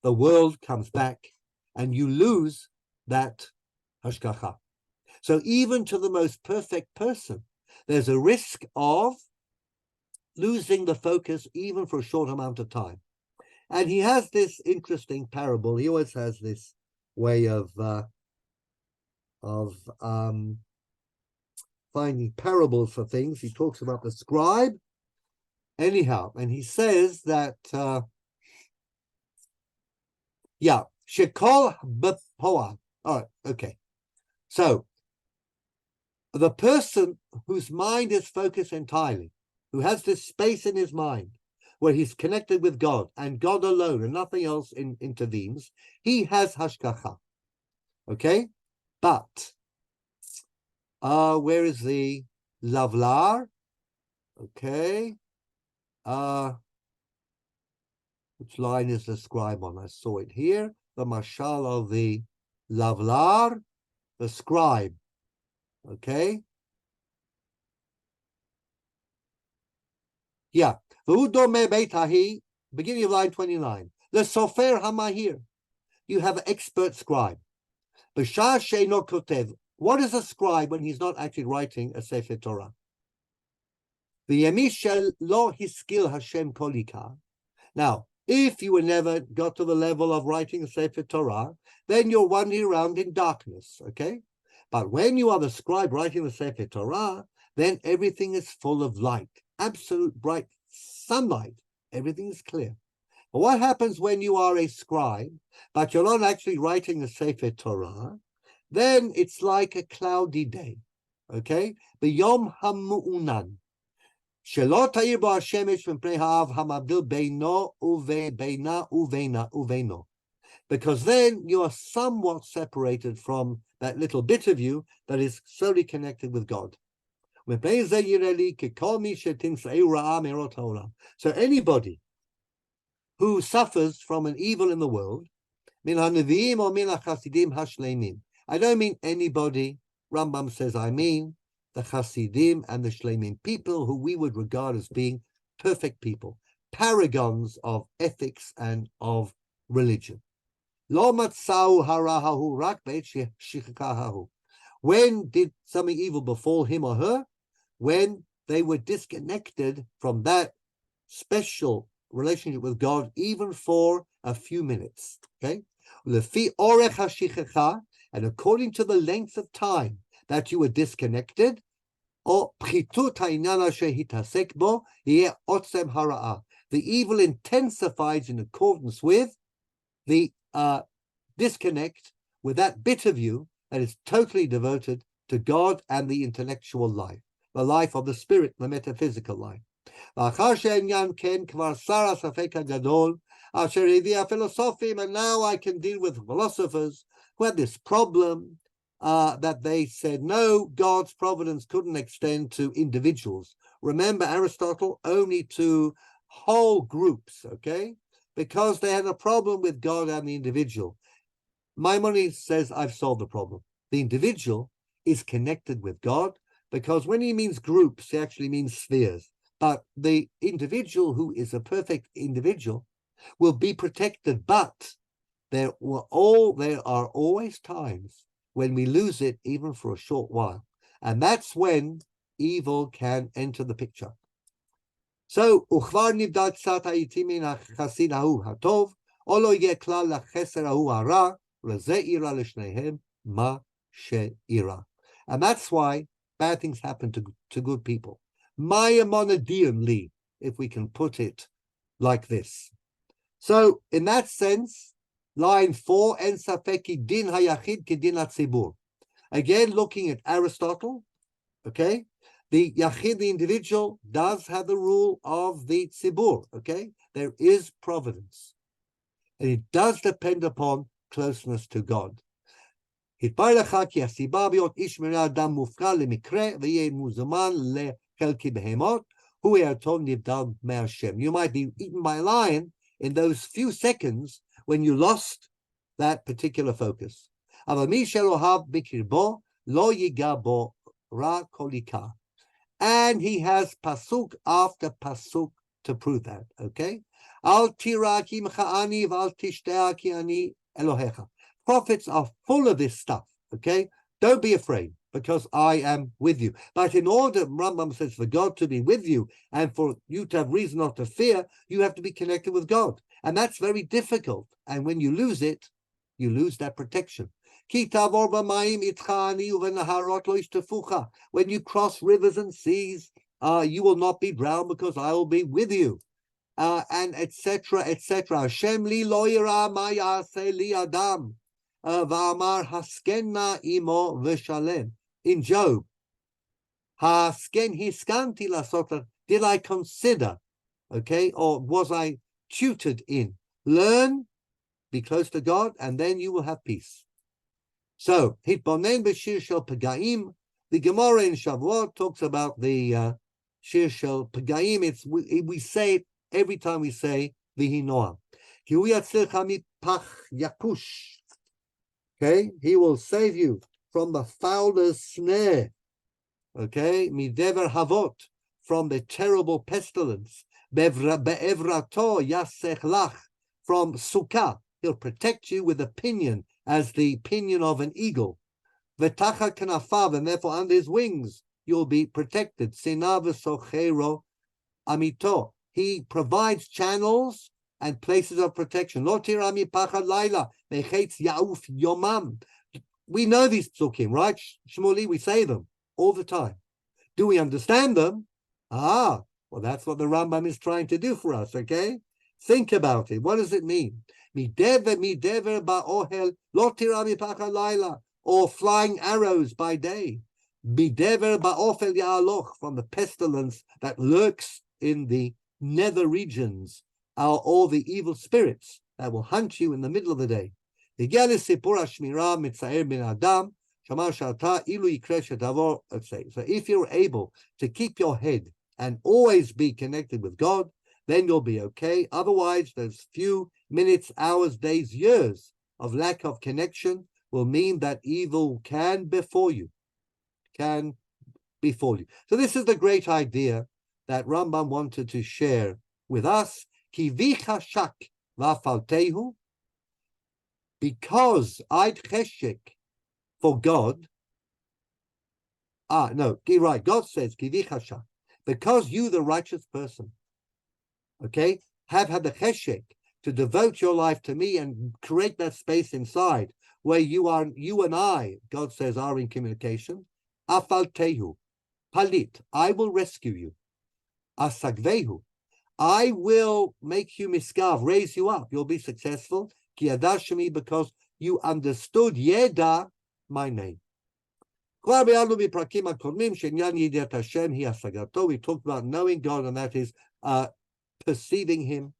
the world comes back and you lose that hashgacha. So even to the most perfect person, there's a risk of losing the focus even for a short amount of time. And he has this interesting parable. He always has this way of finding parables for things. He talks about the scribe, anyhow, and he says that shekol b'poa. All right, okay. So the person whose mind is focused entirely, who has this space in his mind where he's connected with God and God alone and nothing else intervenes, he has hashgacha. Okay? But where is the lavlar? Okay. Which line is the scribe on? I saw it here. The mashal of the lavlar, the scribe. Okay. Yeah. Beginning of line 29. The sofer hamahir. You have an expert scribe. B'shah she'eno kotev. What is a scribe when he's not actually writing a Sefer Torah? V'yemish lo hiskil Hashem kolika. Now, if you never got to the level of writing a Sefer Torah, then you're wandering around in darkness, okay? But when you are the scribe writing the Sefer Torah, then everything is full of light, absolute bright sunlight. Everything is clear. But what happens when you are a scribe, but you're not actually writing a Sefer Torah? Then it's like a cloudy day, okay? B'yom hamu'unan. Shelo ta'ir bo hashemesh v'mprei ha'av hamavdil beino uveina uveino. Because then you are somewhat separated from that little bit of you that is solely connected with God. So anybody who suffers from an evil in the world, I don't mean anybody. Rambam says I mean the Hasidim and the Shleimim, people who we would regard as being perfect people, paragons of ethics and of religion. When did something evil befall him or her? When they were disconnected from that special relationship with God, even for a few minutes. Okay? And according to the length of time that you were disconnected, the evil intensifies in accordance with the disconnect with that bit of you that is totally devoted to God and the intellectual life, the life of the spirit, the metaphysical life. And now I can deal with philosophers who had this problem that they said, no, God's providence couldn't extend to individuals. Remember Aristotle, only to whole groups, okay? Because they had a problem with God and the individual. Maimonides says, I've solved the problem. The individual is connected with God, because when he means groups, he actually means spheres. But the individual who is a perfect individual will be protected, but there are always times when we lose it, even for a short while. And that's when evil can enter the picture. So, וכבר נבדל קצת הייתי מן החסיד ההוא הטוב, או לא יהיה כלל לחסר ההוא הרע, ולזה אירע לשניהם מה שאירע. And that's why bad things happen to good people. Maya monodium li, if we can put it like this. So, in that sense, line 4, en safek ki din hayachid ki din hatzibur. Again, looking at Aristotle, okay? The yachid, the individual, does have the rule of the tzibur, okay? There is providence. And it does depend upon closeness to God. You might be eaten by a lion in those few seconds when you lost that particular focus. And he has pasuk after pasuk to prove that, okay? Prophets are full of this stuff. Okay? Don't be afraid, because I am with you. But in order, Rambam says, for God to be with you and for you to have reason not to fear, you have to be connected with God. And that's very difficult. And when you lose it, you lose that protection. When you cross rivers and seas, you will not be drowned, because I will be with you. And etc., etc. Hashem li lo yira ma ya'aseh li adam. Va'amar haskena imo v'shalem. In Job, hiskanti lasot, did I consider, okay, or was I tutored in? Learn, be close to God, and then you will have peace. So, hitbonen b'shir shel pagaim. The Gemara in Shavuot talks about the shir shel pagaim. We say it every time we say Vihi Noam. Ki hu yatzilcha mipach yakush. Okay, he will save you from the fowler's snare. Okay, midever havot, from the terrible pestilence. Be'evrato yasech lach, from sukkah, he'll protect you with a pinion, as the pinion of an eagle. V'tacha kanafav, and therefore under his wings you'll be protected. Sina v'sochero amito, he provides channels and places of protection. Lo tirami pachad laila, mechetz yauf yomam. We know these psukim, right, Shmuli? We say them all the time. Do we understand them? Well, that's what the Rambam is trying to do for us, okay? Think about it. What does it mean? Midever ba'ohel, lo tirami pachad laila, or flying arrows by day. Midever ba'ofel ya'aloch, from the pestilence that lurks in the nether regions, are all the evil spirits that will hunt you in the middle of the day. So if you're able to keep your head and always be connected with God, then you'll be okay. Otherwise, those few minutes, hours, days, years of lack of connection will mean that evil can befall you. So this is the great idea that Rambam wanted to share with us. Kivicha shak vafaltehu, because I'd cheshek for God. Right. God says kivicha shak, because you, the righteous person, okay, have had the cheshek to devote your life to me and create that space inside where you and I, God says, are in communication. Afaltehu, palit, I will rescue you. Asagvehu, I will make you miskav, raise you up. You'll be successful. Ki yadashmi, because you understood yeda, my name. We talked about knowing God, and that is perceiving Him.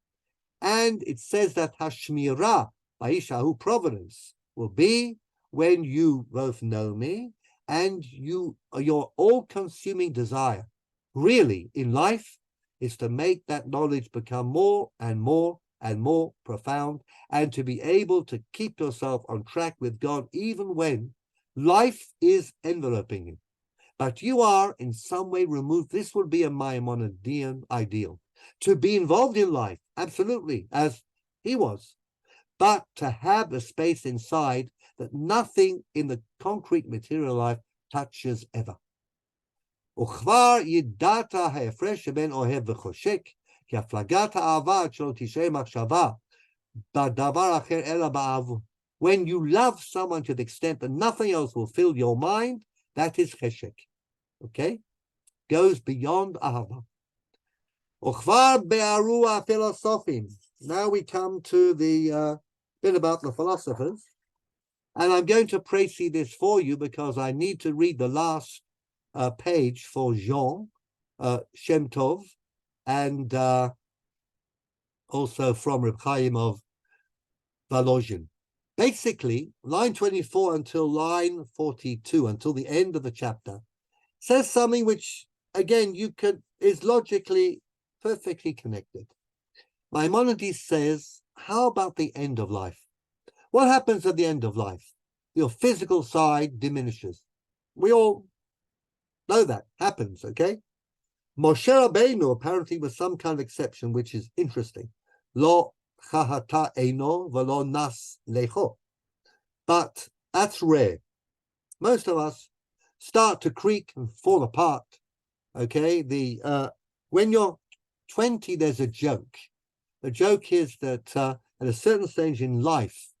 And it says that hashmira, ba'ishahu, providence, will be when you both know me and your all-consuming desire, really, in life, is to make that knowledge become more and more and more profound, and to be able to keep yourself on track with God even when life is enveloping you. But you are in some way removed. This would be a Maimonidean ideal. To be involved in life, absolutely, as he was, but to have a space inside that nothing in the concrete material life touches ever. וכבר ידעת ההפרש שבין אוהב וחושק, כי הפלגת האהבה עד שלא תישאר מחשבה בדבר אחר אלא באהבה. When you love someone to the extent that nothing else will fill your mind, that is cheshek. Okay? Goes beyond ahava. וכבר ביארו הפילוסופים. Now we come to the bit about the philosophers. And I'm going to précis this for you because I need to read the last page for Jean, Shem Tov, and also from Reb Chaim of Volozhin. Basically, line 24 until line 42, until the end of the chapter, says something which, again, is logically perfectly connected. Maimonides says, how about the end of life? What happens at the end of life? Your physical side diminishes. We all know that happens, okay? Moshe Rabbeinu apparently was some kind of exception, which is interesting. Lo chahata eino velo nas lecho. But that's rare. most of us start to creak and fall apart. Okay, when you're 20, there's a joke. The joke is that at a certain stage in life,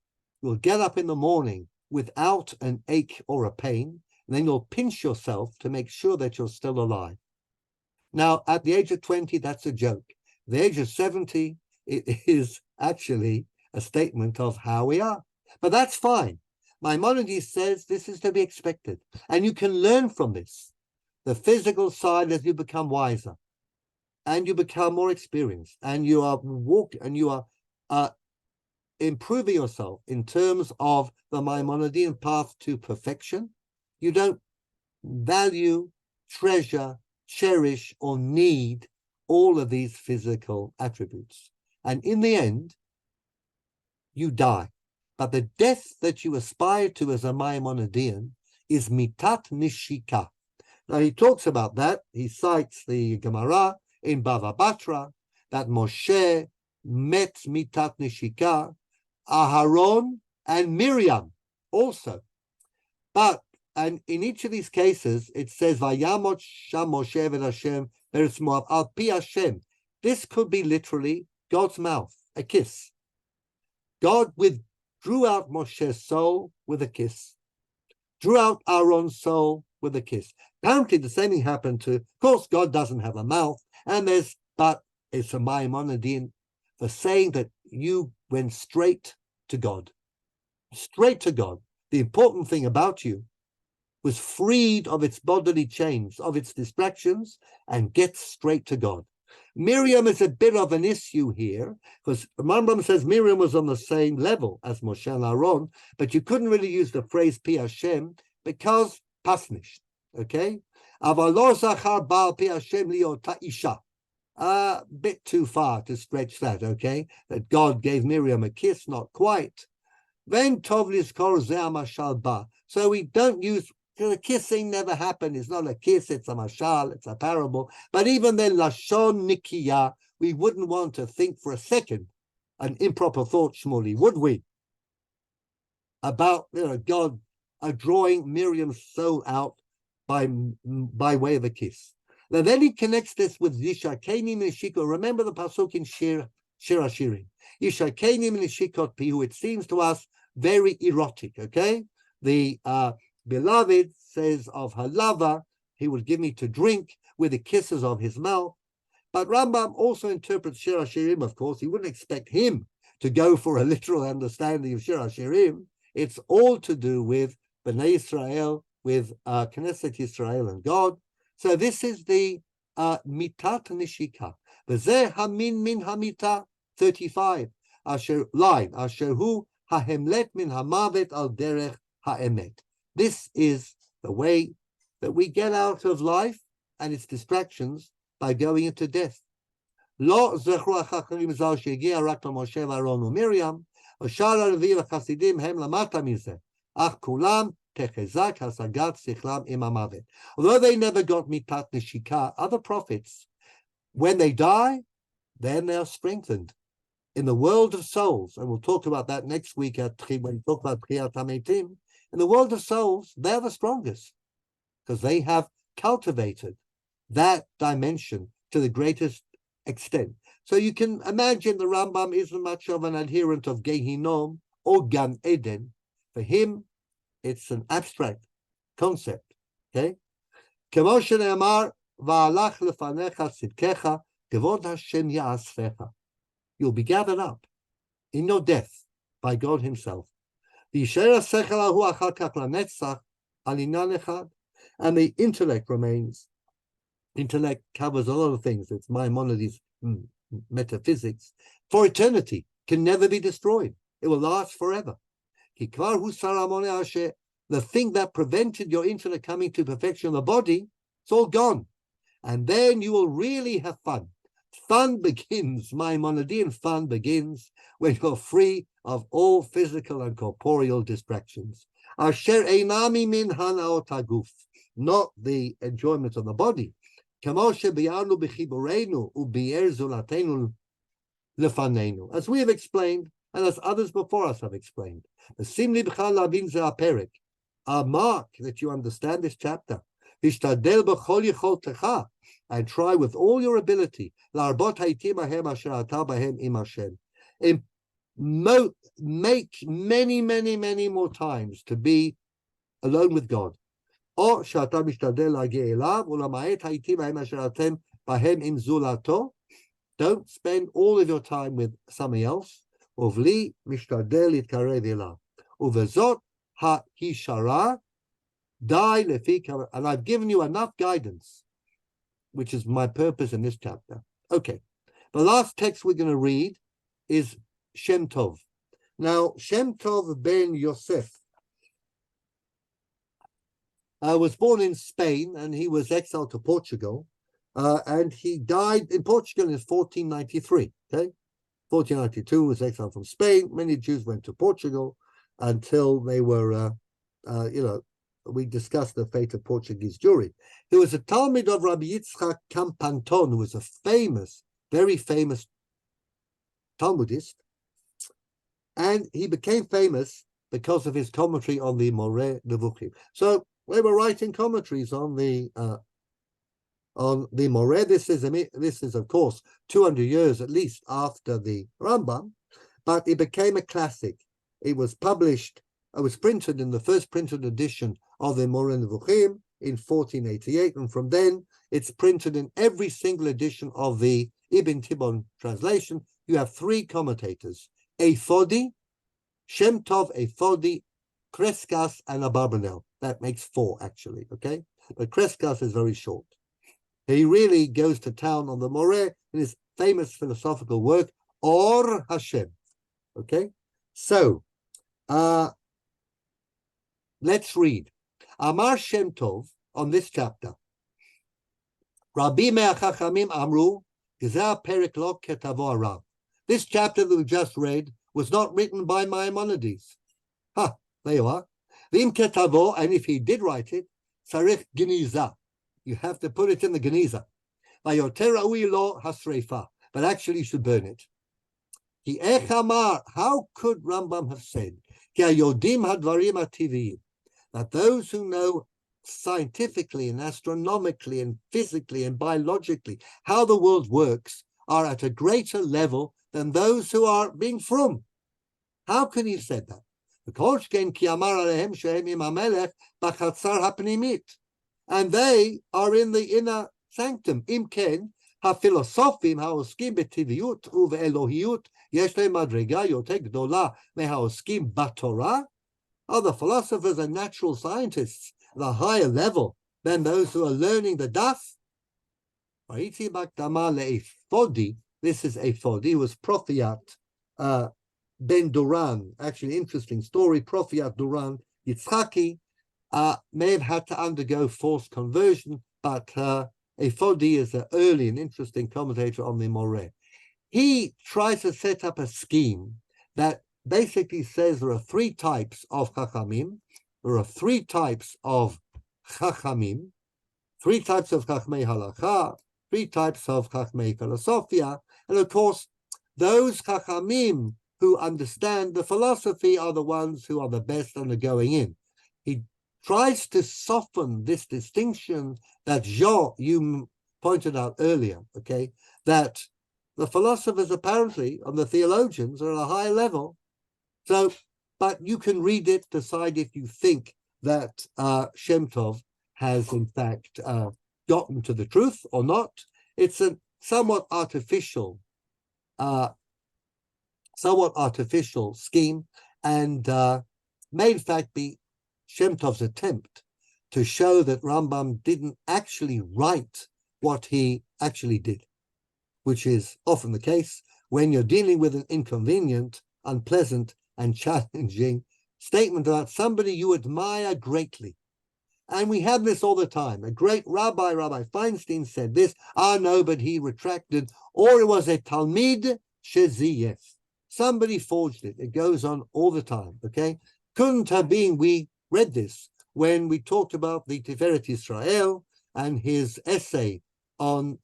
you'll get up in the morning without an ache or a pain, and then you'll pinch yourself to make sure that you're still alive. Now, at the age of 20, that's a joke. At the age of 70, it is actually a statement of how we are. But that's fine. Maimonides says this is to be expected, and you can learn from this. The physical side as you become wiser, and you become more experienced, and you are improving yourself in terms of the Maimonidean path to perfection. You don't value, treasure, cherish, or need all of these physical attributes. And in the end, you die. But the death that you aspire to as a Maimonidean is mitat nishika. Now he talks about that. He cites the Gemara in Bava Batra that Moshe met mitat nishika, Aharon and Miriam also. But and in each of these cases, it says Vayamot Sham Moshe vel Hashem Beretz Moab al pi Hashem. This could be literally God's mouth, a kiss. God drew out Moshe's soul with a kiss, drew out Aaron's soul with a kiss. Apparently, the same thing happened to. Of course, God doesn't have a mouth, but it's a Maimonidean for saying that you went straight to God, straight to God. The important thing about you was freed of its bodily chains, of its distractions, and gets straight to God. Miriam is a bit of an issue here, because Rambam says Miriam was on the same level as Moshe and Aaron, but you couldn't really use the phrase Pi Hashem because pasnish, okay? Aval lo zachar ba'al Pi Hashem liot isha. A bit too far to stretch that, okay? That God gave Miriam a kiss, not quite. Then tovlis kor ze mashal ba. So we don't use. The kissing never happened. It's not a kiss, it's a mashal, it's a parable. But even then, lashon nikiya, we wouldn't want to think for a second an improper thought, Shmuley, would we? About God drawing Miriam's soul out by way of a kiss. Now then he connects this with Yishakeni Nishiko. Remember the pasuk in Shir HaShirim. Yishakeni Nishikot Pihu. It seems to us very erotic, okay? The beloved says of her lover, he will give me to drink with the kisses of his mouth. But Rambam also interprets Shir HaShirim, of course. He wouldn't expect him to go for a literal understanding of Shir HaShirim. It's all to do with Bnei Israel, with Knesset Yisrael and God. So this is the mitat nishika. V'zeh hamin min hamita 35. Line asher hu hahemlet min hamavet al derech haemet. This is the way that we get out of life and its distractions by going into death. Lo zechru hachachamim zal shegi'a rak Moshe v'Aaron u'Miriam, v'shar ha'levi v'chasidim hem lamata mizeh, ach kulam techezak hasagat sichlam im hamavet. Although they never got mitat nishika, other prophets, when they die, then they are strengthened. In the world of souls, and we'll talk about that next week when we talk about Tchiyat HaMetim, in the world of souls, they're the strongest because they have cultivated that dimension to the greatest extent. So you can imagine the Rambam isn't much of an adherent of Gehinom or Gan Eden. For him, it's an abstract concept. Okay? Kemo shene'amar va'alach lefanecha tzidkecha kevod Hashem ya'asfecha. You'll be gathered up in your death by God Himself. And the intellect remains. Intellect covers a lot of things. It's Maimonides' metaphysics. For eternity, can never be destroyed. It will last forever. The thing that prevented your intellect coming to perfection of the body, it's all gone. And then you will really have fun. Fun begins, Maimonidean fun begins when you're free of all physical and corporeal distractions. Asher einami min hanaot haguf, not the enjoyment of the body. Kamo shebi'arnu b'chiborenu u'bi'er zulatenu lefanenu. As we have explained, and as others before us have explained. Sim libcha lavin ze haperek. mark that you understand this chapter. Hishtadel b'chol yicholtecha, and try with all your ability. La'arbot haitim ahem asher ata bahem im Hashem. Make many, many, many more times to be alone with God. Or שאתה משתדל להגיע אליו, ולמעט העיתים ההם אשר אתם בהם עם זולתו. Don't spend all of your time with somebody else. ובלי משתדל להתקרב אליו. ובזאת הישרה די לפי, and I've given you enough guidance, which is my purpose in this chapter. Okay, the last text we're going to read is Shem Tov. Now, Shem Tov ben Yosef was born in Spain, and he was exiled to Portugal, and he died in Portugal in 1493. Okay, 1492 was exiled from Spain. Many Jews went to Portugal until they were, we discussed the fate of Portuguese Jewry. He was a Talmud of Rabbi Yitzchak Campanton, who was a famous, very famous Talmudist, and he became famous because of his commentary on the Moreh Nevukhim. So they were writing commentaries on the Moreh. This is of course 200 years at least after the Rambam, but it became a classic. It was published. It was printed in the first printed edition of the Moreh Nevukhim in 1488, and from then it's printed in every single edition of the Ibn Tibbon translation. You have three commentators: Ephodi, Shem Tov, Ephodi, Kreskas, and Abarbanel. That makes four, actually, okay? But Kreskas is very short. He really goes to town on the Moreh in his famous philosophical work, Or Hashem, okay? So, let's read. Amar Shem Tov, on this chapter, Rabbi Me'achachamim Amru, Gezeh Perek Lo Ketavo Arav. This chapter that we just read was not written by Maimonides. There you are. V'im ketavo, and if he did write it, Sarich Geniza. You have to put it in the Geniza. Vayoter ra'ui lo hasreifa. But actually you should burn it. Ki ech amar, how could Rambam have said, Ki hayodim hadvarim hativiyim, that those who know scientifically and astronomically and physically and biologically how the world works are at a greater level than those who are being frum? How can he have said that? And they are in the inner sanctum. Imken, ha-philosophim ha-oskim betiviyut uve-elohiyut yesh lehem madrega yoter gdola meha-oskim batorah. Oh, the philosophers and natural scientists, the higher level than those who are learning the daf. This is Ephodi, who was Profiat Ben Duran. Actually, interesting story. Profiat Duran Yitzchaki may have had to undergo forced conversion, but Ephodi is an early and interesting commentator on the Moreh. He tries to set up a scheme that basically says there are three types of Chachamim. There are three types of Chachamim, three types of Chachmei Halacha, three types of Chachmei Philosophia, and of course, those Chachamim who understand the philosophy are the ones who are the best and are going in. He tries to soften this distinction that Jean, you pointed out earlier, okay, that the philosophers apparently, and the theologians, are at a high level. So, but you can read it, decide if you think that Shem Tov has in fact gotten to the truth or not. It's a somewhat artificial scheme, and may in fact be Shem Tov's attempt to show that Rambam didn't actually write what he actually did, which is often the case when you're dealing with an inconvenient, unpleasant, and challenging statement about somebody you admire greatly. And we have this all the time. A great rabbi, Rabbi Feinstein, said this. No, but he retracted. Or it was a Talmid Sheziyef. Somebody forged it. It goes on all the time, okay? Couldn't have been, we read this when we talked about the Tiferet Israel and his essay on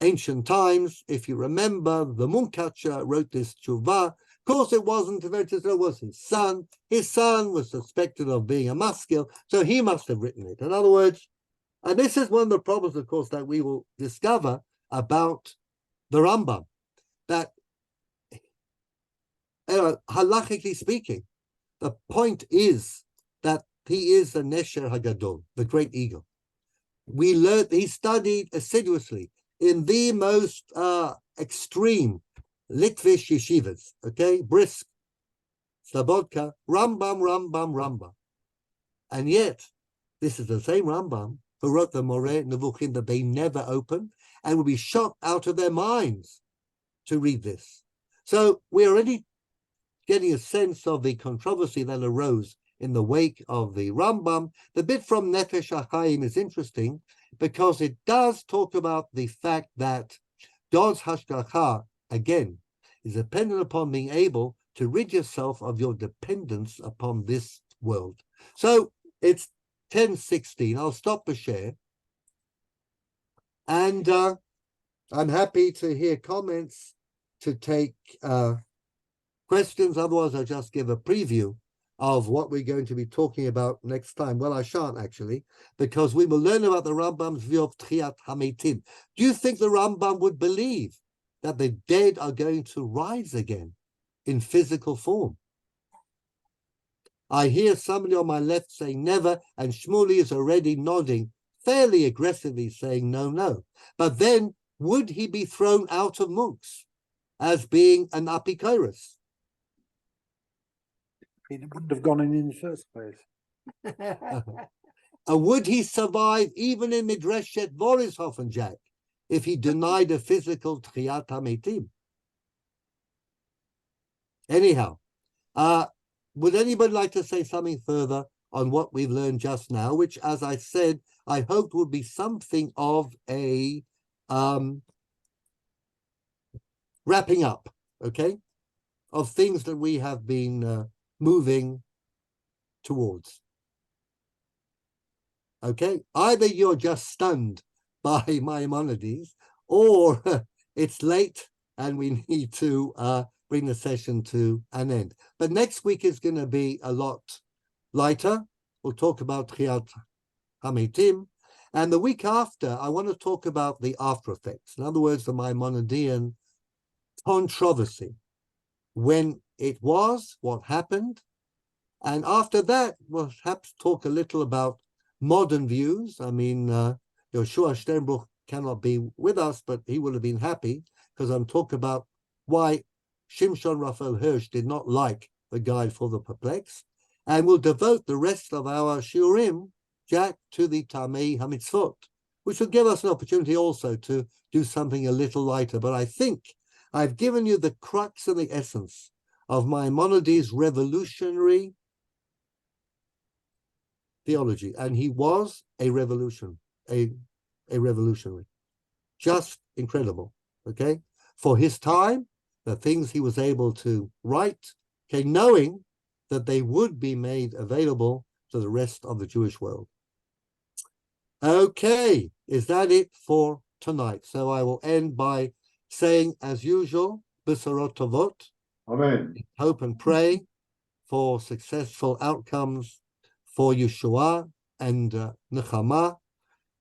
ancient times. If you remember, the Munkacher wrote this tshuva course, it wasn't Tivertus, it was his son. His son was suspected of being a maskil, so he must have written it. In other words, and this is one of the problems, of course, that we will discover about the Rambam, that halachically speaking, the point is that he is the Nesher Hagadol, the great eagle. We learned, he studied assiduously in the most extreme Litvish yeshivas, okay? Brisk, Slobodka, Rambam. And yet, this is the same Rambam who wrote the Moreh Nevukhim that they never opened and would be shocked out of their minds to read this. So we're already getting a sense of the controversy that arose in the wake of the Rambam. The bit from Nefesh HaChaim is interesting because it does talk about the fact that God's hashgacha, again, is dependent upon being able to rid yourself of your dependence upon this world. So it's 10:16. I'll stop the share. And I'm happy to hear comments, to take questions. Otherwise, I'll just give a preview of what we're going to be talking about next time. Well, I shan't actually, because we will learn about the Rambam's view of Tchiat HaMeitim. Do you think the Rambam would believe that the dead are going to rise again in physical form? I hear somebody on my left saying never, and Shmuley is already nodding fairly aggressively saying no. But then, would he be thrown out of Mooks as being an apikoros? He wouldn't have gone in the first place. Would he survive even in Midreshet Borishofen, Jack, if he denied a physical Tchiat HaMeitim? Anyhow, would anybody like to say something further on what we've learned just now, which, as I said, I hoped would be something of a wrapping up, okay, of things that we have been moving towards. Okay, either you're just stunned by Maimonides, or it's late and we need to bring the session to an end. But next week is going to be a lot lighter. We'll talk about Tchiat HaMeitim. And the week after, I want to talk about the after effects. In other words, the Maimonidean controversy. When it was, what happened. And after that, we'll perhaps talk a little about modern views. I mean, Yoshua Sternbruch cannot be with us, but he would have been happy because I'm talking about why Shimshon Raphael Hirsch did not like the Guide for the Perplexed. And we'll devote the rest of our Shiurim, Jack, to the Tamei HaMitzvot, which will give us an opportunity also to do something a little lighter. But I think I've given you the crux and the essence of Maimonides' revolutionary theology, and he was a revolutionary, just incredible. Okay, for his time, the things he was able to write, okay, knowing that they would be made available to the rest of the Jewish world. Okay, is that it for tonight? So I will end by saying, as usual, B'sorot Tovot. Amen. Hope and pray for successful outcomes for Yeshua and Nechama.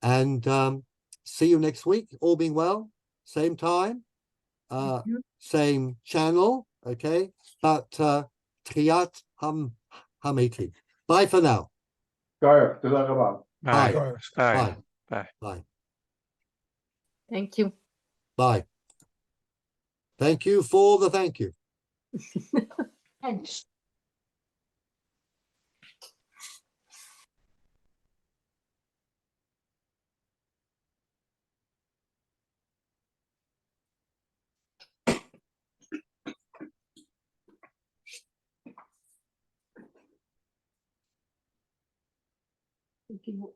And see you next week, all being well, same time, same channel, okay? But Tchiat HaMeitim. Bye for now. Geil, תודה רבה. Bye. Bye. Bye. Bye. Thank you. Bye. Thank you for the thank you. Thanks. Thank you.